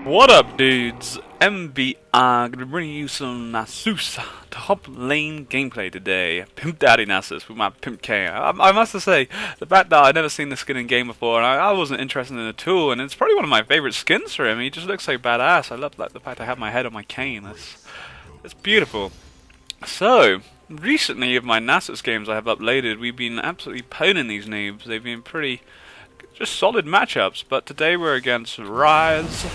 What up, dudes? MBR gonna bring you some Nasus top lane gameplay today. Pimp Daddy Nasus with my Pimp K. I must say, the fact that I've never seen this skin in game before, and I wasn't interested in it at all, and it's probably one of my favorite skins for him. He just looks so badass. I love the fact I have my head on my cane. It's beautiful. So, recently of my Nasus games I have uploaded, we've been absolutely poning these noobs. They've been pretty just solid matchups, but today we're against Ryze,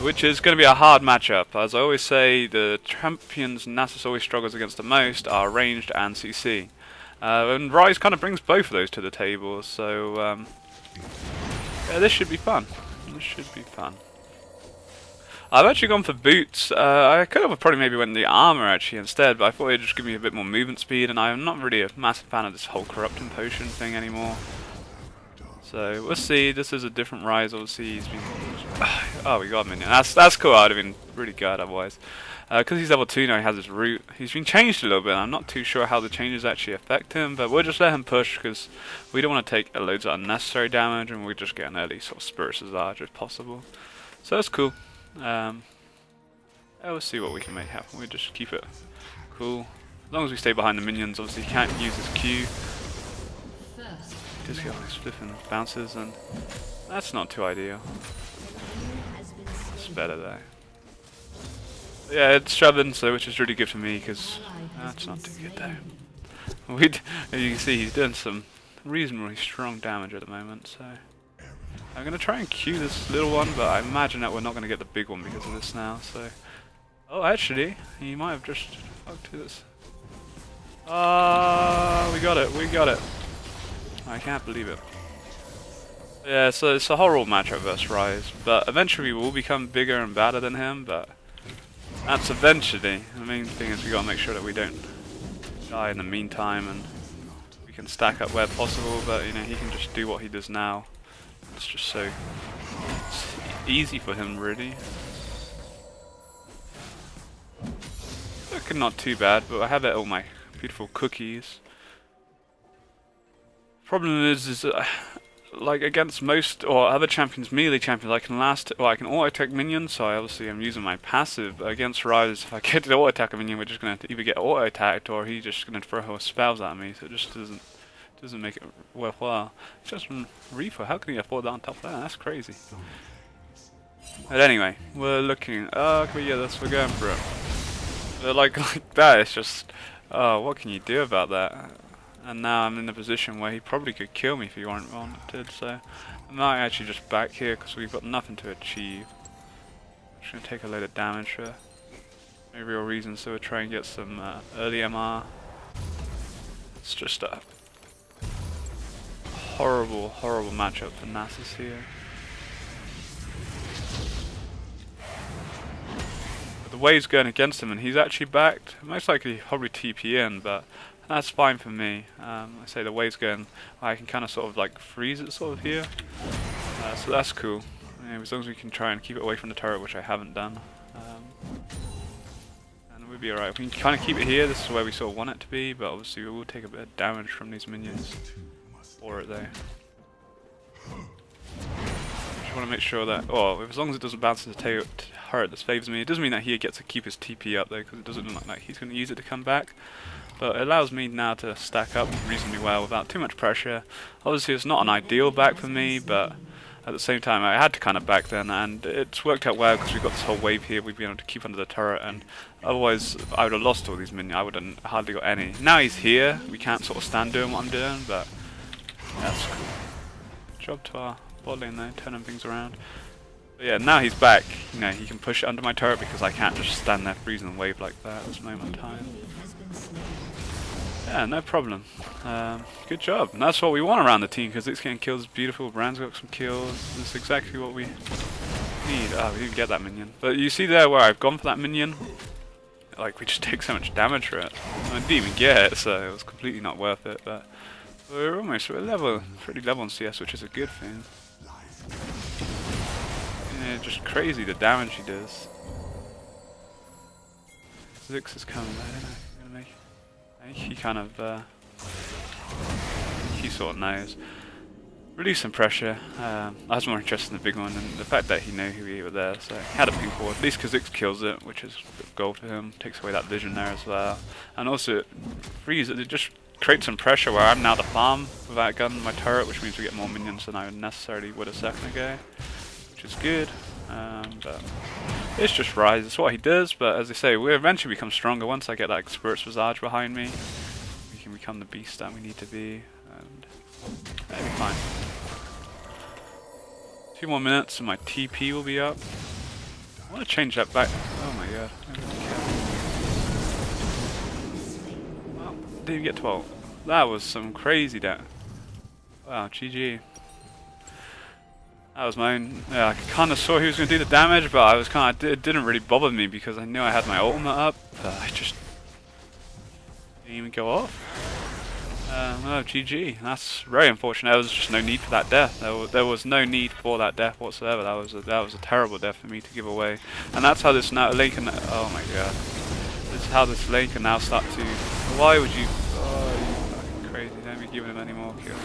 which is going to be a hard matchup. As I always say, the champions Nasus always struggles against the most are ranged and CC. And Ryze kind of brings both of those to the table, so yeah, this should be fun. This should be fun. I've actually gone for boots. I could have probably maybe went the armor actually instead, but I thought it'd just give me a bit more movement speed, and I'm not really a massive fan of this whole corrupting potion thing anymore. So we'll see. This is a different Ryze. Obviously, he's been. Oh, we got a minion. That's cool. I'd have been really good otherwise. Because he's level 2 now, he has his root. He's been changed a little bit. I'm not too sure how the changes actually affect him, but we'll just let him push because we don't want to take loads of unnecessary damage, and we'll just get an early sort of Spirit Visage if possible. So that's cool. We'll see what we can make happen. We'll just keep it cool. As long as we stay behind the minions. Obviously, he can't use his Q. Just get all these flipping bounces, and that's not too ideal. It's better though. Yeah, it's shoving, so which is really good for me because that's not too good though. As you can see, he's doing some reasonably strong damage at the moment. So I'm gonna try and Q this little one, but I imagine that we're not gonna get the big one because of this now. So actually, he might have just fucked this. We got it. We got it. I can't believe it. Yeah, so it's a horrible matchup versus Ryze, but eventually we will become bigger and badder than him, but that's eventually. The main thing is we gotta make sure that we don't die in the meantime, and we can stack up where possible, but you know, he can just do what he does now. It's just so easy for him, really. Looking not too bad, but I have all my beautiful cookies. Problem is like against most or other champions, melee champions, I can I can auto attack minions. So I obviously am using my passive against Ryze. If I get to auto attack a minion, we're just gonna either get auto attacked or he's just gonna throw her spells at me. So it just doesn't make it worthwhile. Just from Reaper, how can he afford that on top of that? That's crazy. But anyway, we're looking. Yeah, we're going for it. Like that, it's just. What can you do about that? And now I'm in a position where he probably could kill me if he wanted, so I might actually just back here because we've got nothing to achieve. I'm just going to take a load of damage for no real reason, so we'll try and get some early MR. It's just a horrible, horrible matchup for Nasus here. But the wave's going against him and he's actually backed. Most likely probably TP in, but that's fine for me. I say the wave's going, I can kind of sort of like freeze it sort of here. So that's cool. Yeah, as long as we can try and keep it away from the turret, which I haven't done. And we'll be alright. We can kind of keep it here, this is where we sort of want it to be, but obviously we will take a bit of damage from these minions. For it though. Just want to make sure that, as long as it doesn't bounce into the turret, this favours me. It doesn't mean that he gets to keep his TP up though, because it doesn't look like he's going to use it to come back. But it allows me now to stack up reasonably well without too much pressure. Obviously it's not an ideal back for me, but at the same time I had to kind of back then, and it's worked out well because we've got this whole wave here we've been able to keep under the turret, and otherwise I would have lost all these minions. I would have hardly got any. Now he's here, we can't sort of stand doing what I'm doing, but that's cool. Good job to our bot lane there, turning things around. But yeah, now he's back. You know, he can push it under my turret because I can't just stand there freezing the wave like that at this moment in time. Yeah, no problem. Good job. And that's what we want around the team because it's getting kills. Beautiful. Brand's got some kills. That's exactly what we need. We didn't get that minion. But you see there where I've gone for that minion? Like, we just take so much damage for it. I didn't even get it, so it was completely not worth it. But we're pretty level on CS, which is a good thing. Yeah, just crazy the damage he does. Zix is coming, I don't know. I think he kind of, he sort of knows. Release some pressure. I was more interested in the big one, and the fact that he knew who we were there, so he had a pink ward. At least Kha'Zix kills it, which is gold for him. Takes away that vision there as well. And also, it frees it. It just creates some pressure where I'm now the farm without a gun in my turret, which means we get more minions than I necessarily would a second ago, which is good. But it's just Ryze. It's what he does, but as I say, we eventually become stronger once I get that Expert's Visage behind me. We can become the beast that we need to be, and that'll be fine. 2 more minutes and my TP will be up. I want to change that back. Oh my god. Well, didn't even get 12. That was some crazy that. Wow, GG. That was mine. Yeah, I kind of saw he was going to do the damage, but I was it didn't really bother me because I knew I had my ultimate up. But I just didn't even go off. Oh, GG. That's very unfortunate. There was just no need for that death. There was no need for that death whatsoever. That was a terrible death for me to give away. And that's how this lane can. Oh my god. This is how this lane can now start to. Why would you? Oh, you fucking crazy! Don't be giving him any more kills.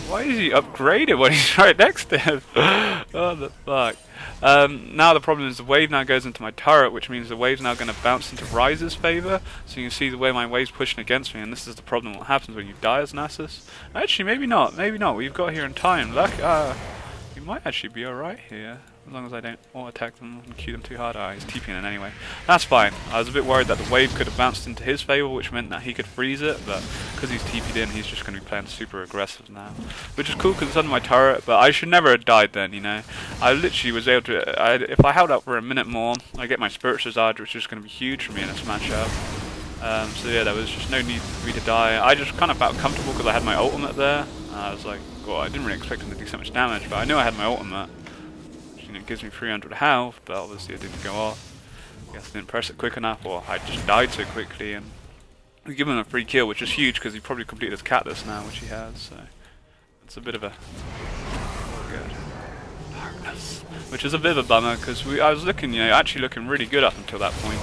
Why is he upgraded when he's right next to him? Oh the fuck. Now the problem is the wave now goes into my turret, which means the wave's now going to bounce into Ryze's favour. So you can see the way my wave's pushing against me, and this is the problem what happens when you die as Nasus. Actually, maybe not. Maybe not. We've got here in time. Luck. You might actually be alright here. As long as I don't auto-attack them and cue them too hard. He's TPing in anyway. That's fine. I was a bit worried that the wave could have bounced into his favour, which meant that he could freeze it, but because he's TP'd in, he's just going to be playing super aggressive now. Which is cool because it's under my turret, but I should never have died then, you know. I literally was able to... if I held out for a minute more, I get my Spirit's Visage, which is going to be huge for me in this matchup. So yeah, there was just no need for me to die. I just kind of felt comfortable because I had my ultimate there. I was like, well, I didn't really expect him to do so much damage, but I knew I had my ultimate. It gives me 300 health, but obviously it didn't go off. I guess I didn't press it quick enough, or I just died so quickly, and we give him a free kill, which is huge because he probably completed his catalyst now, which he has. So it's a bit of a darkness, which is a bit of a bummer because I was looking, you know, actually looking really good up until that point.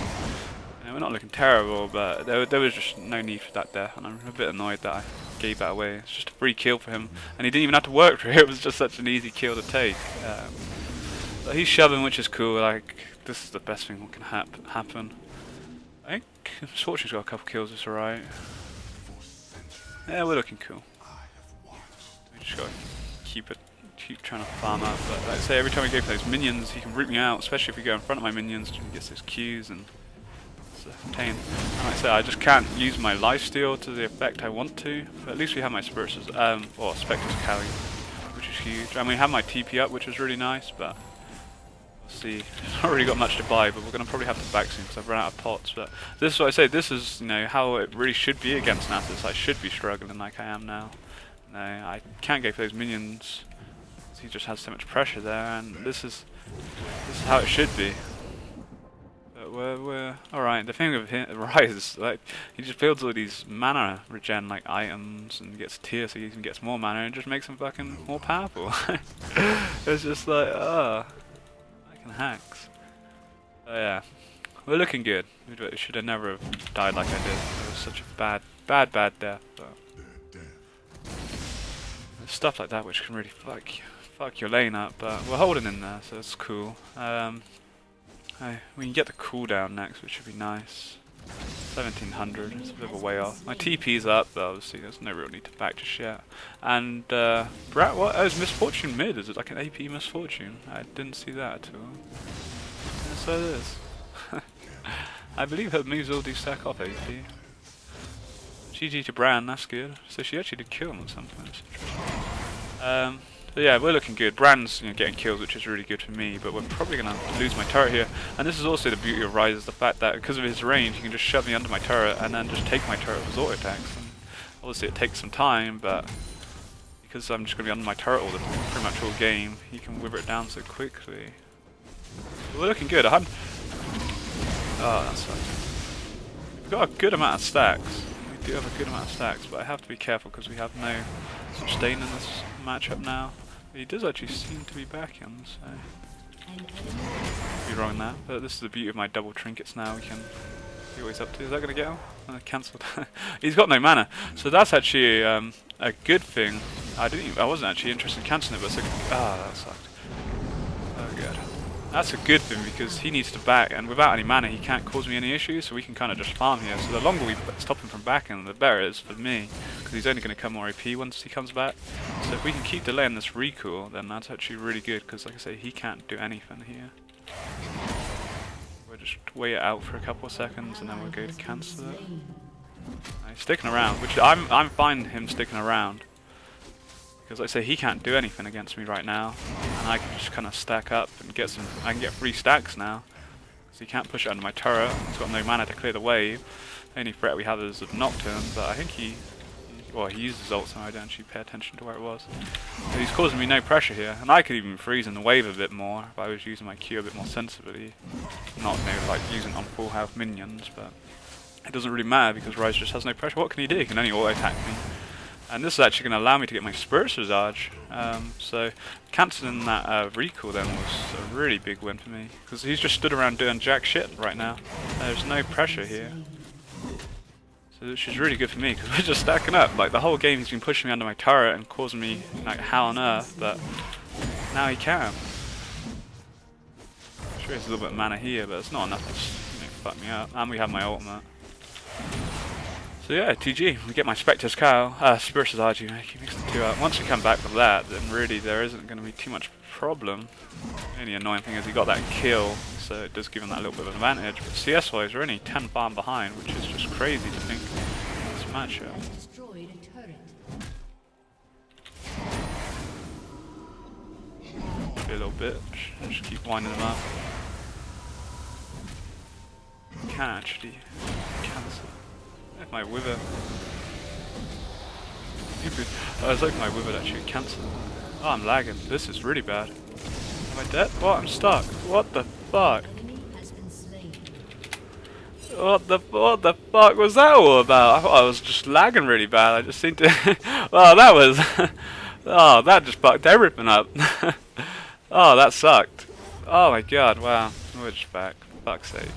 You know, we're not looking terrible, but there was just no need for that death, and I'm a bit annoyed that I gave that away. It's just a free kill for him, and he didn't even have to work for it. It was just such an easy kill to take. But he's shoving, which is cool. Like, this is the best thing that can happen. I think Misfortune's got a couple kills, it's alright. Yeah, we're looking cool. We just gotta keep trying to farm up. But like I say, every time we go for those minions, he can root me out, especially if we go in front of my minions, he gets those Qs and it's a pain. And like I say, I just can't use my lifesteal to the effect I want to. But at least we have my Spectre's Cali, which is huge. And we have my TP up, which is really nice, but see, I've not really got much to buy, but we're going to probably have to back soon because I've run out of pots. But this is what I say, this is, you know, how it really should be against Nasus. I should be struggling like I am now. No, I can't go for those minions. He just has so much pressure there, and this is how it should be. But we're alright. The thing with Ryze is, like, he just builds all these mana regen like items and gets tier, so he even gets more mana and just makes him fucking more powerful. It's just like, hacks. Oh yeah, we're looking good. We should have never have died like I did. It was such a bad death. But there's stuff like that which can really fuck your lane up. But we're holding in there, so it's cool. We can get the cooldown next, which should be nice. 1700, it's a bit of a way off. My TP's up, but obviously there's no real need to back just yet. And, Brat, what? Oh, is Misfortune mid? Is it like an AP Misfortune? I didn't see that at all. Yeah, so it is. I believe her moves all do stack off AP. GG to Bran, that's good. So she actually did kill him at some point. But yeah, we're looking good. Bran's, you know, getting kills, which is really good for me, but we're probably going to lose my turret here. And this is also the beauty of Ryze, is the fact that because of his range, he can just shove me under my turret and then just take my turret with his auto attacks. And obviously it takes some time, but because I'm just going to be under my turret pretty much all game, he can wither it down so quickly. So we're looking good. Oh, that's fine. We've got a good amount of stacks. We do have a good amount of stacks, but I have to be careful because we have no sustain in this matchup now. He does actually seem to be back in, so be wrong in that. But this is the beauty of my double trinkets now. We can see what he's up to. Is that going to get him? Cancelled. He's got no mana, so that's actually a good thing. I wasn't actually interested in cancelling it, but it's like, that sucked. Oh god. That's a good thing because he needs to back, and without any mana he can't cause me any issues, so we can kind of just farm here. So the longer we stop him from backing, the better it is for me, because he's only going to come more OP once he comes back. So if we can keep delaying this recall, then that's actually really good, because like I say, he can't do anything here. We'll just wait it out for a couple of seconds, and then we'll go to cancel it. He's sticking around, which I'm fine him sticking around. Because like I say, he can't do anything against me right now, and I can just kind of stack up and get some. I can get 3 stacks now, because he can't push it under my turret. He's got no mana to clear the wave. The only threat we have is a Nocturne, but I think he used his ult, so I don't actually pay attention to where it was. But he's causing me no pressure here, and I could even freeze in the wave a bit more if I was using my Q a bit more sensibly, not like using it on full health minions. But it doesn't really matter because Ryze just has no pressure. What can he do? He can only auto attack me. And this is actually going to allow me to get my Spirit Visage, so cancelling that recall then was a really big win for me, because he's just stood around doing jack shit right now. There's no pressure here, so which is really good for me, because we're just stacking up. Like the whole game he's been pushing me under my turret and causing me like hell on earth, but now he can. I'm sure there's a little bit of mana here, but it's not enough to fuck me up, and we have my ultimate. So yeah, TG, we get my Spectre's Cow, Spirit Visage, you keep mixing the two up. Once we come back from that, then really there isn't going to be too much problem. The only annoying thing is he got that kill, so it does give him that little bit of an advantage. But CS-wise, we're only 10 farm behind, which is just crazy to think in this matchup. Be a little bit, just keep winding them up. Can actually cancel. My Wither. I was hoping my Wither actually cancel. Oh, I'm lagging. This is really bad. Am I dead? What? I'm stuck. What the fuck? What the fuck was that all about? I thought I was just lagging really bad. I just seemed to. Oh, that was. Oh, that just fucked everything up. Oh, that sucked. Oh my god! Wow. We're just back. Fuck's sake.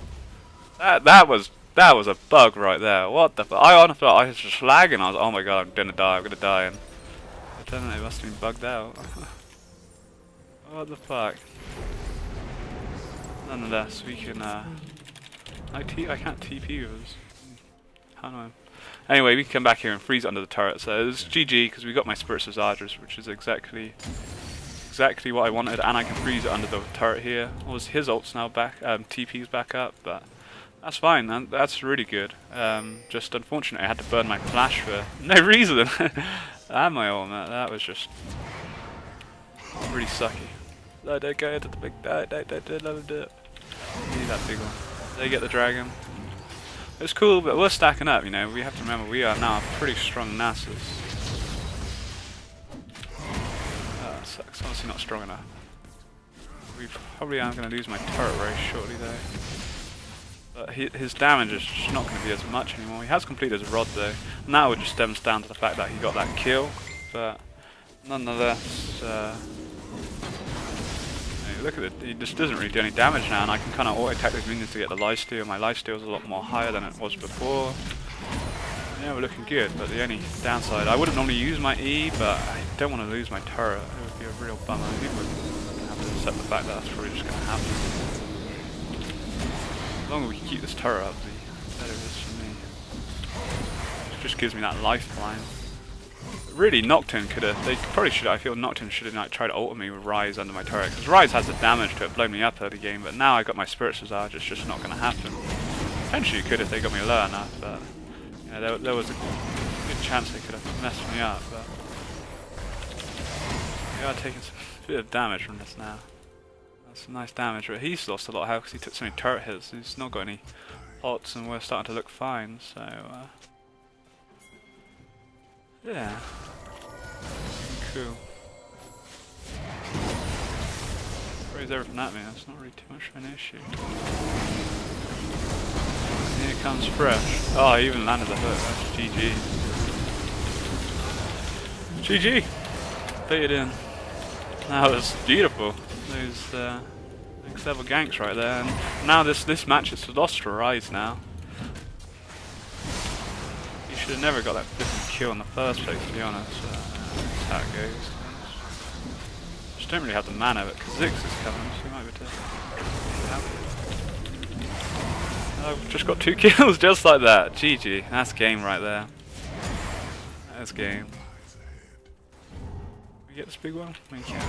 That was a bug right there. What the fuck? I honestly thought I was just lagging. I was, oh my god, I'm gonna die. And I don't know, it must have been bugged out. What the fuck? Nonetheless, we can. I can't TP with us. How do I? Anyway, we can come back here and freeze it under the turret. So it's GG because we got my Spirit Visage, which is exactly what I wanted, and I can freeze it under the turret here. His ult's now back, TP's back up, but. That's fine, man. That's really good. Just unfortunately I had to burn my flash for no reason. And my ultimate. That was just really sucky. No, don't go into the big don't let him do it. Need that big one. They get the dragon. It's cool, but we're stacking up, you know. We have to remember we are now a pretty strong Nasus. That sucks. Honestly not strong enough. We probably are going to lose my turret very shortly though. But his damage is just not going to be as much anymore. He has completed his rod though. Now it just stems down to the fact that he got that kill. But nonetheless, look at it. He just doesn't really do any damage now, and I can kind of auto-attack those minions to get the lifesteal. My lifesteal is a lot more higher than it was before. Yeah, we're looking good. But the only downside, I wouldn't normally use my E, but I don't want to lose my turret. It would be a real bummer. I think we're going to have to accept the fact that that's probably just going to happen. The longer we can keep this turret up, the better it is for me. It just gives me that lifeline. But really, Nocturne could have. They probably should. I feel Nocturne should have tried to ult me with Ryze under my turret, because Ryze has the damage to it, blow me up early game. But now I got my Spirit Visage. It's just not going to happen. Potentially, it could if they got me low enough, but yeah, there was a good chance they could have messed me up. But we are taking some bit of damage from this now. Some nice damage, but he's lost a lot of health because he took so many turret hits. He's not got any pots, and we're starting to look fine. So yeah, cool. Throws everything at me. That's not really too much of an issue. And here comes fresh. Oh, I even landed the hook. That's GG. GG. Beat it in. That was beautiful. Those next level ganks right there, and now this match is lost for Ryze now. He should have never got that 5th kill in the first place, to be honest. how it goes. Just don't really have the mana, but Kha'Zix is coming, so you might be able to. I've just got 2 kills just like that. GG. That's game right there. That's game. We get this big one? We can.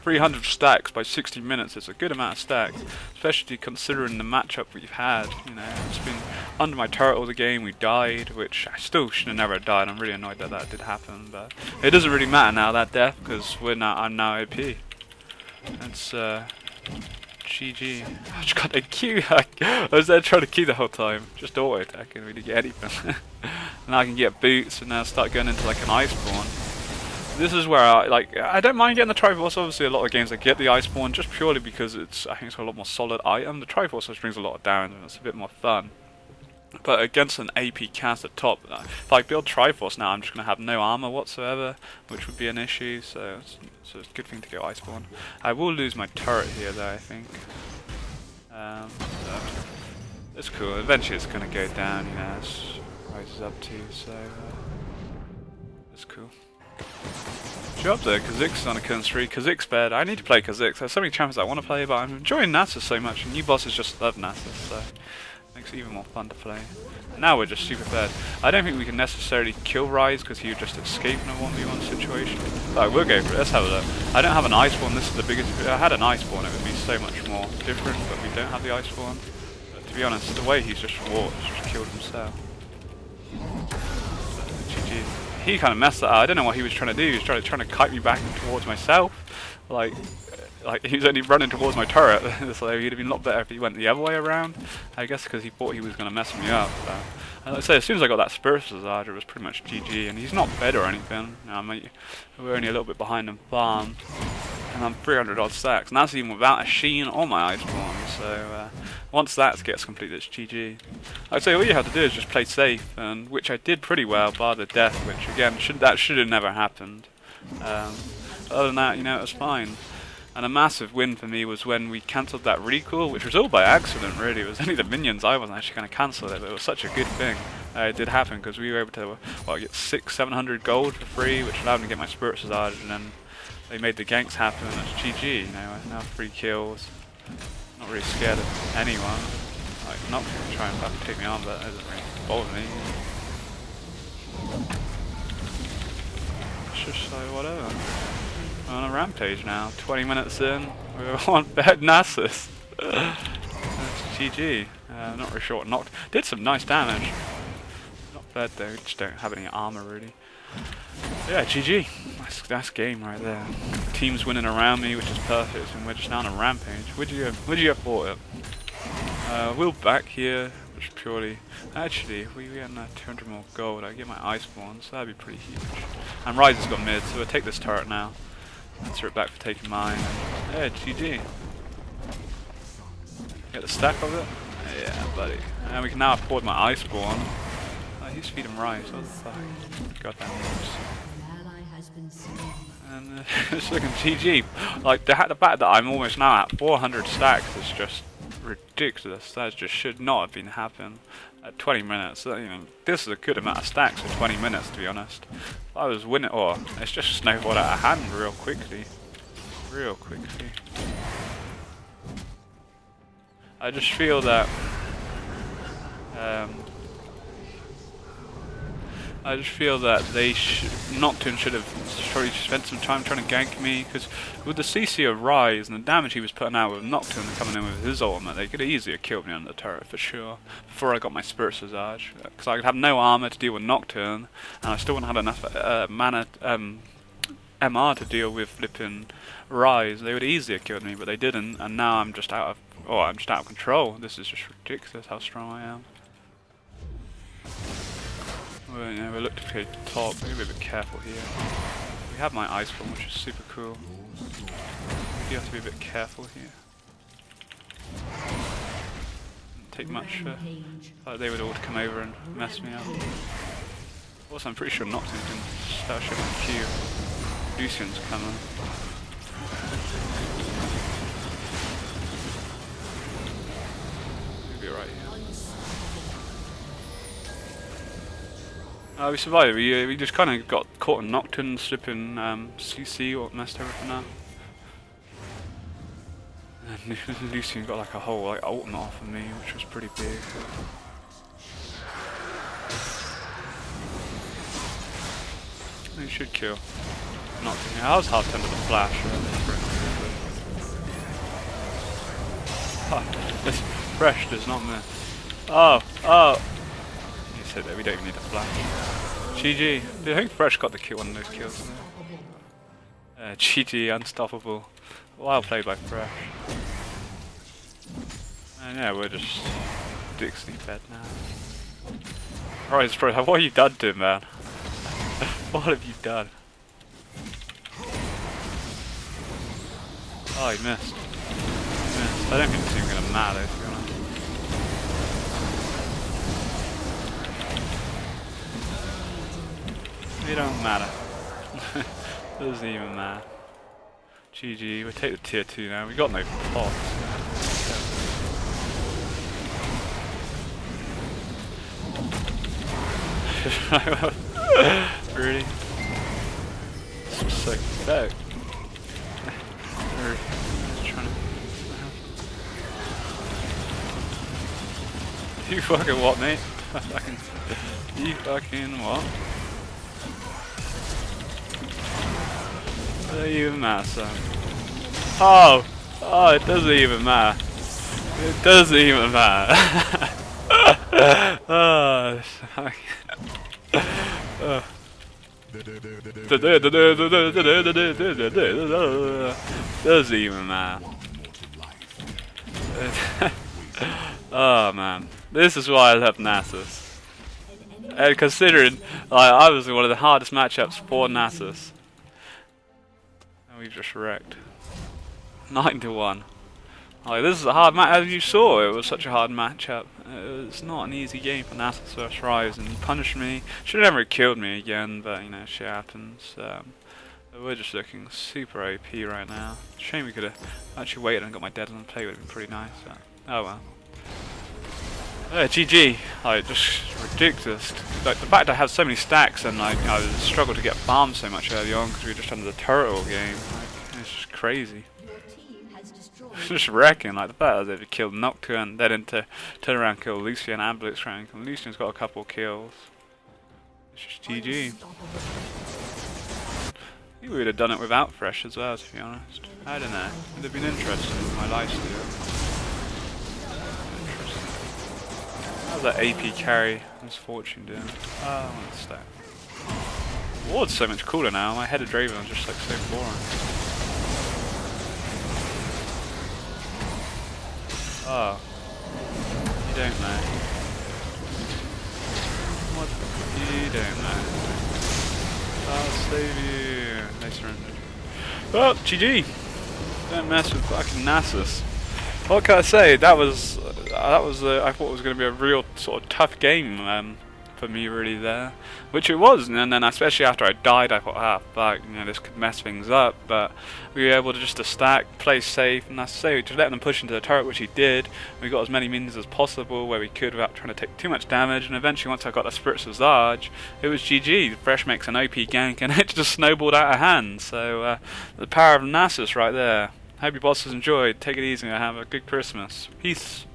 300 stacks by 60 minutes is a good amount of stacks, especially considering the matchup we've had. You know, it's been under my turret all the game. We died, which I still should have never died. I'm really annoyed that that did happen, but it doesn't really matter now, that death, because I'm now OP. That's GG. I just got a Q. I was there trying to Q the whole time, just auto attacking. We didn't get anything. Now I can get boots and now start going into like an Iceborne. This is where I don't mind getting the Triforce. Obviously, a lot of games I get the Iceborne just purely because I think it's a lot more solid item. The Triforce just brings a lot of damage and it's a bit more fun. But against an AP cast at top, if I build Triforce now, I'm just going to have no armor whatsoever, which would be an issue. So it's a good thing to go Iceborne. I will lose my turret here, though. I think. So it's cool. Eventually, it's going to go down. You know, it's rises up to. So it's cool. Show up there, Kha'Zix is on a killing streak. Kha'Zix bad. I need to play Kha'Zix. There's so many champions I want to play, but I'm enjoying Nasus so much, and new bosses just love Nasus, so it makes it even more fun to play. And now we're just super bad. I don't think we can necessarily kill Ryze because he would just escape in a 1v1 situation. But we'll go for it. Let's have a look. I don't have an Iceborne. This is the biggest. If I had an Iceborne, it would be so much more different, but we don't have the Iceborne. But to be honest, the way he's just walked, just killed himself. GG. He kind of messed that up. I don't know what he was trying to do. He was trying to kite me back towards myself. Like he was only running towards my turret. So he'd have been a lot better if he went the other way around. I guess because he thought he was going to mess me up. But, like I say, as soon as I got that Spirit Visage, it was pretty much GG. And he's not fed or anything. You know, we're only a little bit behind him farm. And I'm 300 odd stacks. And that's even without a Sheen or my Iceborne. So once that gets completed, it's GG. I'd say all you have to do is just play safe, and which I did pretty well, bar the death, which again should have never happened. Other than that, you know, it was fine. And a massive win for me was when we cancelled that recall, which was all by accident, really. It was only the minions. I wasn't actually going to cancel it, but it was such a good thing. It did happen because we were able to get 600-700 gold for free, which allowed me to get my Spirit Visage, and then they made the ganks happen, and it's GG. You know, now 3 kills. Not really scared of anyone. Like, not going to try and fucking take me on, but it doesn't really bother me. It's just like, whatever. We're on a rampage now. 20 minutes in, we're on bad Nasus. That's GG. Not really sure what knocked. Did some nice damage. Not bad though, we just don't have any armor really. Yeah, GG. That's game right there. Team's winning around me, which is perfect, and we're just now on a rampage. Would you have bought it? We'll back here, which purely. Actually, if we get 200 more gold, I get my Iceborne, so that'd be pretty huge. And Ryze has got mid, so we'll take this turret now. Answer it back for taking mine. Yeah, GG. Get the stack of it? Yeah, buddy. And we can now afford my Iceborne. Oh, he's feeding Ryze. What the fuck? Goddamn moves. And it's looking GG. Like, the fact that I'm almost now at 400 stacks is just ridiculous. That just should not have been happening at 20 minutes. You know, this is a good amount of stacks for 20 minutes, to be honest. If I was winning, or it's just snowballed out of hand real quickly. Real quickly. I just feel that Nocturne should have probably spent some time trying to gank me, because with the CC of Ryze and the damage he was putting out with Nocturne coming in with his ultimate, they could easily have killed me on the turret for sure, before I got my Spirit Visage, because I could have no armor to deal with Nocturne, and I still wouldn't have enough mana, MR to deal with flipping Ryze. They would easily have killed me, but they didn't, and now I'm just out of control. This is just ridiculous how strong I am. Well, you know, we look to play top. We need to be a bit careful here. We have my Iceborne, which is super cool. We do have to be a bit careful here. Doesn't take much. Like they would all come over and mess me up. Also, I'm pretty sure Nocturne can stash up my Q. Lucian's coming. We'll be right here. We survived. We just kind of got caught in Nocturne, slipping CC, or messed everything up. And Lucian got like a whole like ultimate off of me, which was pretty big. He should kill. Nocturne. Yeah, I was half tempted to flash. This Fresh does not miss. Oh! You said that we don't even need a flash. GG. Dude, I think Fresh got the kill, one of those kills. GG, unstoppable. Well played by Fresh. And yeah, we're just ridiculously fed now. Ryze, bro, what have you done to him, man? What have you done? Oh, he missed. I don't think it's even gonna matter, to be honest. It don't matter. Doesn't even matter. GG, we'll take the tier 2 now. We got no pots. Really? So pathetic. You fucking what, mate? You fucking what? Doesn't even matter, son. Oh, it doesn't even matter. It doesn't even matter. Oh, doesn't even matter. Oh man, this is why I love Nasus. And considering like, I was in one of the hardest matchups for Nasus, and we've just wrecked. 9-1. Like, this is a hard match, as you saw. It was such a hard matchup. It was not an easy game for Nasus vs Ryze, and he punished me. Should have never killed me again, but you know, shit happens. We're just looking super OP right now. Shame we could have actually waited and got my dead on the play. Would have been pretty nice. But, oh well. GG. Like, just ridiculous. Like, the fact I had so many stacks and like I struggled to get farmed so much early on because we were just under the turret all game. Like, it's just crazy. Just wrecking, like the fact that I was able to kill Nocturne, then into turn around kill Lucian and Blitz rank, and Lucian's got a couple of kills. It's just GG. I think we would have done it without Fresh as well, to be honest. I don't know. It would have been interesting with my lifesteal. Interesting. How's that AP carry Misfortune doing? Oh, I want to stack. Ward's so much cooler now. My head of Draven is just like so boring. Oh, you don't know. What? You don't know. I'll save you. They surrendered. Well, GG. Don't mess with fucking Nasus. What can I say? That was I thought it was going to be a real sort of tough game for me really there, which it was. And then especially after I died, I thought, ah, fuck, you know, this could mess things up. But we were able to just stack, play safe, and I say to let them push into the turret, which he did. We got as many minions as possible where we could without trying to take too much damage. And eventually, once I got the Spirit Visage, it was GG. Fresh makes an OP gank, and it just snowballed out of hand. So the power of Nasus right there. Hope you bosses enjoyed. Take it easy and have a good Christmas. Peace.